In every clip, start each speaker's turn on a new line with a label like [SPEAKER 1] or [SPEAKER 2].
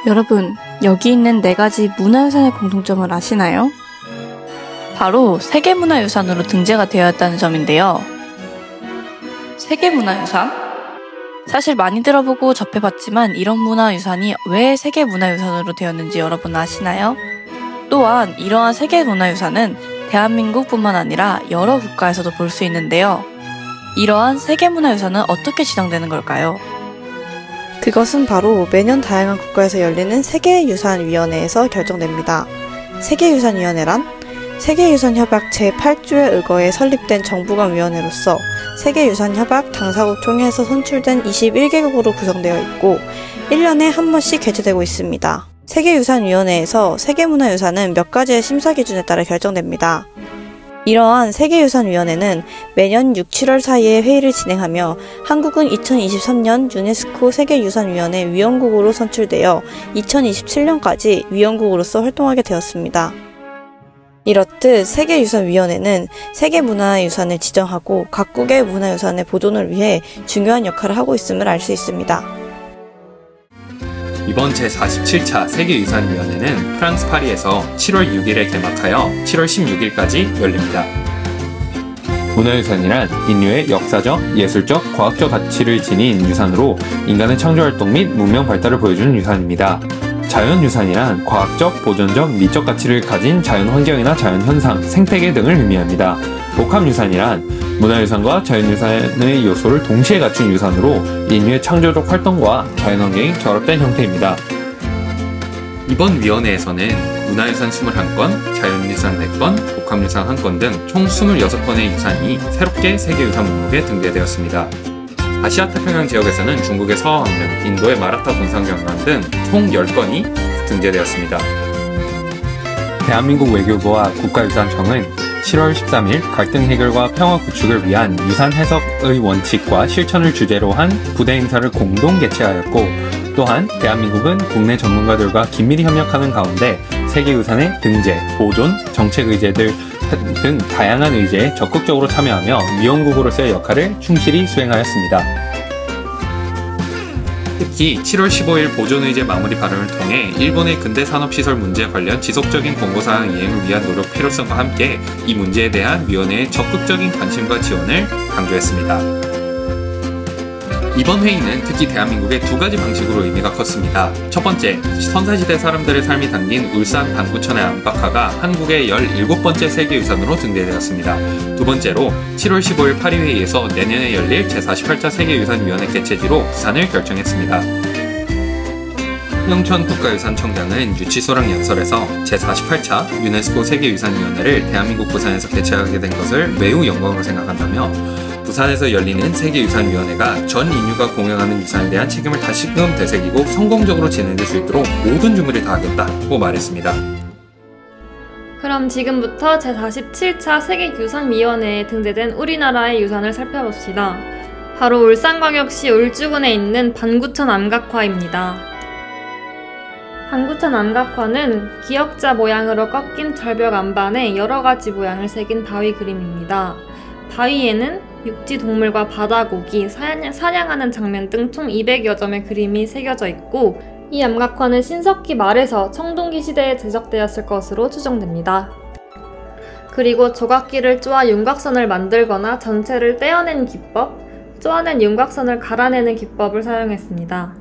[SPEAKER 1] 여러분, 여기 있는 4가지 문화유산의 공통점을 아시나요? 바로 세계문화유산으로 등재가 되었다는 점인데요. 세계문화유산? 사실 많이 들어보고 접해봤지만 이런 문화유산이 왜 세계문화유산으로 되었는지 여러분 아시나요? 또한 이러한 세계문화유산은 대한민국뿐만 아니라 여러 국가에서도 볼 수 있는데요. 이러한 세계문화유산은 어떻게 지정되는 걸까요?
[SPEAKER 2] 그것은 바로 매년 다양한 국가에서 열리는 세계유산위원회에서 결정됩니다. 세계유산위원회란 세계유산협약 제8조에 의거해 설립된 정부간위원회로서 세계유산협약 당사국 총회에서 선출된 21개국으로 구성되어 있고 1년에 한 번씩 개최되고 있습니다. 세계유산위원회에서 세계문화유산은 몇 가지의 심사 기준에 따라 결정됩니다. 이러한 세계유산위원회는 매년 6, 7월 사이에 회의를 진행하며 한국은 2023년 유네스코 세계유산위원회 위원국으로 선출되어 2027년까지 위원국으로서 활동하게 되었습니다. 이렇듯 세계유산위원회는 세계문화유산을 지정하고 각국의 문화유산의 보존을 위해 중요한 역할을 하고 있음을 알 수 있습니다.
[SPEAKER 3] 이번 제47차 세계유산위원회는 프랑스 파리에서 7월 6일에 개막하여 7월 16일까지 열립니다. 문화유산이란 인류의 역사적, 예술적, 과학적 가치를 지닌 유산으로 인간의 창조활동 및 문명 발달을 보여주는 유산입니다. 자연유산이란 과학적, 보존적, 미적 가치를 가진 자연환경이나 자연현상, 생태계 등을 의미합니다. 복합유산이란 문화유산과 자연유산의 요소를 동시에 갖춘 유산으로 인류의 창조적 활동과 자연환경이 결합된 형태입니다. 이번 위원회에서는 문화유산 21건, 자연유산 4건, 복합유산 1건 등 총 26건의 유산이 새롭게 세계유산 목록에 등재되었습니다. 아시아 태평양 지역에서는 중국의 서해안면, 인도의 마라타 군산경관 등 총 10건이 등재되었습니다. 대한민국 외교부와 국가유산청은 7월 13일 갈등 해결과 평화 구축을 위한 유산 해석의 원칙과 실천을 주제로 한 부대 행사를 공동 개최하였고, 또한 대한민국은 국내 전문가들과 긴밀히 협력하는 가운데 세계유산의 등재, 보존, 정책 의제들 등 다양한 의제에 적극적으로 참여하며 위원국으로서의 역할을 충실히 수행하였습니다. 특히 7월 15일 보존의제 마무리 발언을 통해 일본의 근대산업시설 문제 관련 지속적인 권고사항 이행을 위한 노력 필요성과 함께 이 문제에 대한 위원회의 적극적인 관심과 지원을 강조했습니다. 이번 회의는 특히 대한민국의 2가지 방식으로 의미가 컸습니다. 첫 번째, 선사시대 사람들의 삶이 담긴 울산 반구천의 안박화가 한국의 17번째 세계유산으로 등재되었습니다. 두 번째로 7월 15일 파리회의에서 내년에 열릴 제48차 세계유산위원회 개최지로 부산을 결정했습니다. 홍영천 국가유산청장은 유치소랑 연설에서 제48차 유네스코 세계유산위원회를 대한민국 부산에서 개최하게 된 것을 매우 영광으로 생각한다며 부산에서 열리는 세계유산위원회가 전 인류가 공영하는 유산에 대한 책임을 다시금 되새기고 성공적으로 진행될 수 있도록 모든 준비를 다하겠다고 말했습니다.
[SPEAKER 4] 그럼 지금부터 제47차 세계유산위원회에 등재된 우리나라의 유산을 살펴봅시다. 바로 울산광역시 울주군에 있는 반구천 암각화입니다. 반구천 암각화는 기역자 모양으로 꺾인 절벽 안반에 여러가지 모양을 새긴 바위 그림입니다. 바위에는 육지 동물과 바다고기, 사냥하는 장면 등 총 200여 점의 그림이 새겨져 있고, 이 암각화는 신석기 말에서 청동기 시대에 제작되었을 것으로 추정됩니다. 그리고 조각기를 쪼아 윤곽선을 만들거나 전체를 떼어낸 기법, 쪼아낸 윤곽선을 갈아내는 기법을 사용했습니다.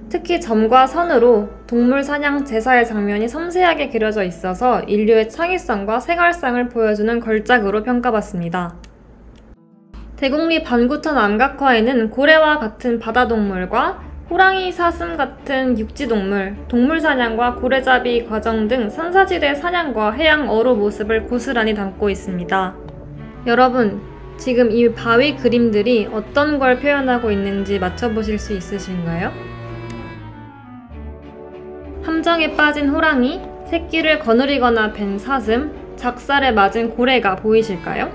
[SPEAKER 4] 특히 점과 선으로 동물 사냥 제사의 장면이 섬세하게 그려져 있어서 인류의 창의성과 생활상을 보여주는 걸작으로 평가받습니다. 대곡리 반구천 암각화에는 고래와 같은 바다동물과 호랑이, 사슴 같은 육지동물, 동물 사냥과 고래잡이 과정 등 선사시대 사냥과 해양 어로 모습을 고스란히 담고 있습니다. 여러분, 지금 이 바위 그림들이 어떤 걸 표현하고 있는지 맞춰보실 수 있으신가요? 함정에 빠진 호랑이, 새끼를 거느리거나 벤 사슴, 작살에 맞은 고래가 보이실까요?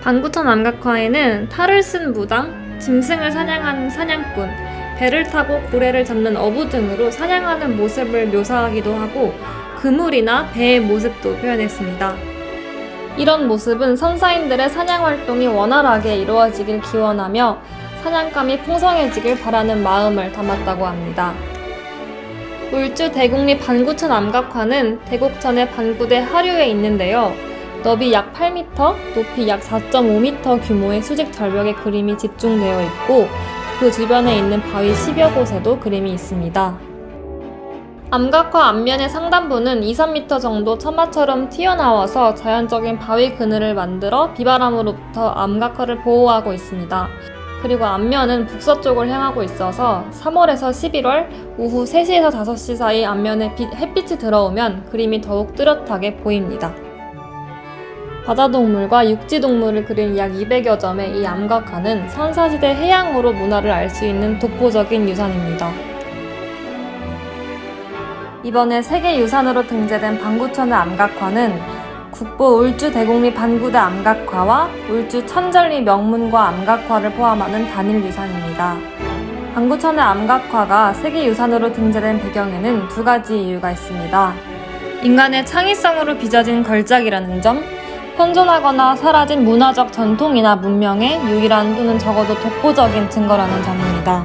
[SPEAKER 4] 반구천 암각화에는 탈을 쓴 무당, 짐승을 사냥하는 사냥꾼, 배를 타고 고래를 잡는 어부 등으로 사냥하는 모습을 묘사하기도 하고 그물이나 배의 모습도 표현했습니다. 이런 모습은 선사인들의 사냥 활동이 원활하게 이루어지길 기원하며 사냥감이 풍성해지길 바라는 마음을 담았다고 합니다. 울주 대국립 반구천 암각화는 대곡천의 반구대 하류에 있는데요. 너비 약 8m, 높이 약 4.5m 규모의 수직 절벽에 그림이 집중되어 있고 그 주변에 있는 바위 10여 곳에도 그림이 있습니다. 암각화 앞면의 상단부는 2-3m 정도 처마처럼 튀어나와서 자연적인 바위 그늘을 만들어 비바람으로부터 암각화를 보호하고 있습니다. 그리고 앞면은 북서쪽을 향하고 있어서 3월에서 11월 오후 3시에서 5시 사이 앞면에 햇빛이 들어오면 그림이 더욱 뚜렷하게 보입니다. 바다동물과 육지동물을 그린 약 200여 점의 이 암각화는 선사시대 해양으로 문화를 알 수 있는 독보적인 유산입니다. 이번에 세계유산으로 등재된 반구천의 암각화는 국보 울주 대국립 반구대 암각화와 울주 천전리 명문과 암각화를 포함하는 단일 유산입니다. 반구천의 암각화가 세계유산으로 등재된 배경에는 두 가지 이유가 있습니다. 인간의 창의성으로 빚어진 걸작이라는 점, 현존하거나 사라진 문화적 전통이나 문명의 유일한 또는 적어도 독보적인 증거라는 점입니다.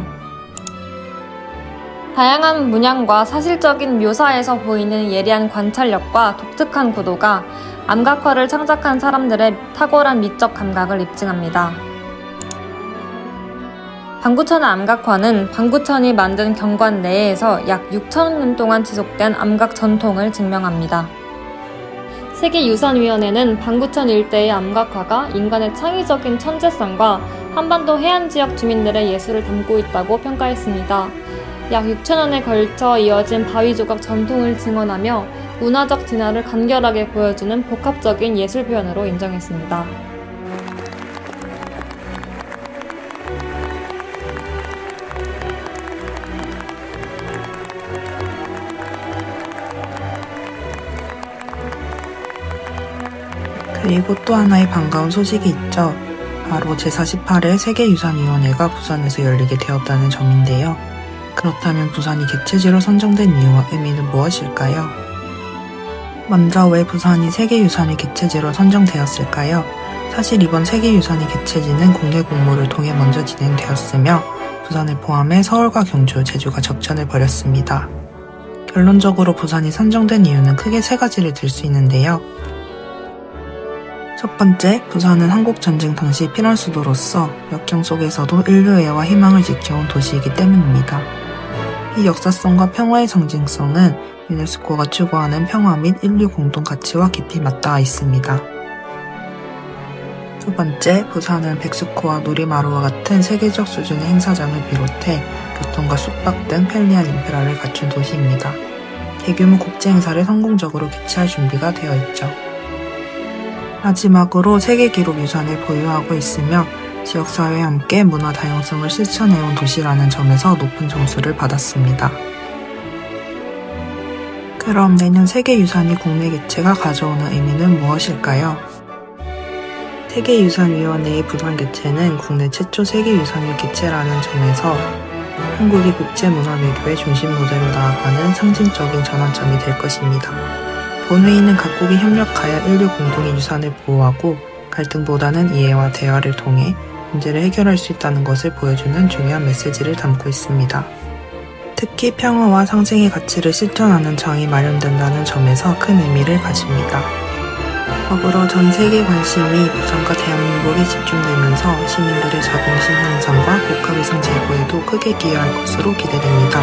[SPEAKER 4] 다양한 문양과 사실적인 묘사에서 보이는 예리한 관찰력과 독특한 구도가 암각화를 창작한 사람들의 탁월한 미적 감각을 입증합니다. 반구천의 암각화는 반구천이 만든 경관 내에서 약 6,000년 동안 지속된 암각 전통을 증명합니다. 세계유산위원회는 반구천 일대의 암각화가 인간의 창의적인 천재성과 한반도 해안지역 주민들의 예술을 담고 있다고 평가했습니다. 약 6,000년에 걸쳐 이어진 바위조각 전통을 증언하며 문화적 진화를 간결하게 보여주는 복합적인 예술 표현으로 인정했습니다.
[SPEAKER 5] 그리고 또 하나의 반가운 소식이 있죠. 바로 제48회 세계유산위원회가 부산에서 열리게 되었다는 점인데요. 그렇다면 부산이 개최지로 선정된 이유와 의미는 무엇일까요? 먼저 왜 부산이 세계유산의 개최지로 선정되었을까요? 사실 이번 세계유산의 개최지는 국내 공모를 통해 먼저 진행되었으며 부산을 포함해 서울과 경주, 제주가 적전을 벌였습니다. 결론적으로 부산이 선정된 이유는 크게 세 가지를 들 수 있는데요. 첫 번째, 부산은 한국전쟁 당시 피난수도로서 역경 속에서도 인류애와 희망을 지켜온 도시이기 때문입니다. 이 역사성과 평화의 상징성은 유네스코가 추구하는 평화 및 인류 공동 가치와 깊이 맞닿아 있습니다. 두 번째, 부산은 백스코와 놀이마루와 같은 세계적 수준의 행사장을 비롯해 교통과 숙박 등 편리한 인프라를 갖춘 도시입니다. 대규모 국제 행사를 성공적으로 개최할 준비가 되어 있죠. 마지막으로 세계기록 유산을 보유하고 있으며 지역사회와 함께 문화 다양성을 실천해온 도시라는 점에서 높은 점수를 받았습니다. 그럼 내년 세계유산이 국내 개최가 가져오는 의미는 무엇일까요? 세계유산위원회의 부산 개최는 국내 최초 세계유산일 개최라는 점에서 한국이 국제문화 외교의 중심 무대로 나아가는 상징적인 전환점이 될 것입니다. 본회의는 각국이 협력하여 인류 공동의 유산을 보호하고 갈등보다는 이해와 대화를 통해 문제를 해결할 수 있다는 것을 보여주는 중요한 메시지를 담고 있습니다. 특히 평화와 상생의 가치를 실천하는 장이 마련된다는 점에서 큰 의미를 가집니다. 더불어 전 세계 관심이 부산과 대한민국에 집중되면서 시민들의 자긍심 향상과 국가위상 제고에도 크게 기여할 것으로 기대됩니다.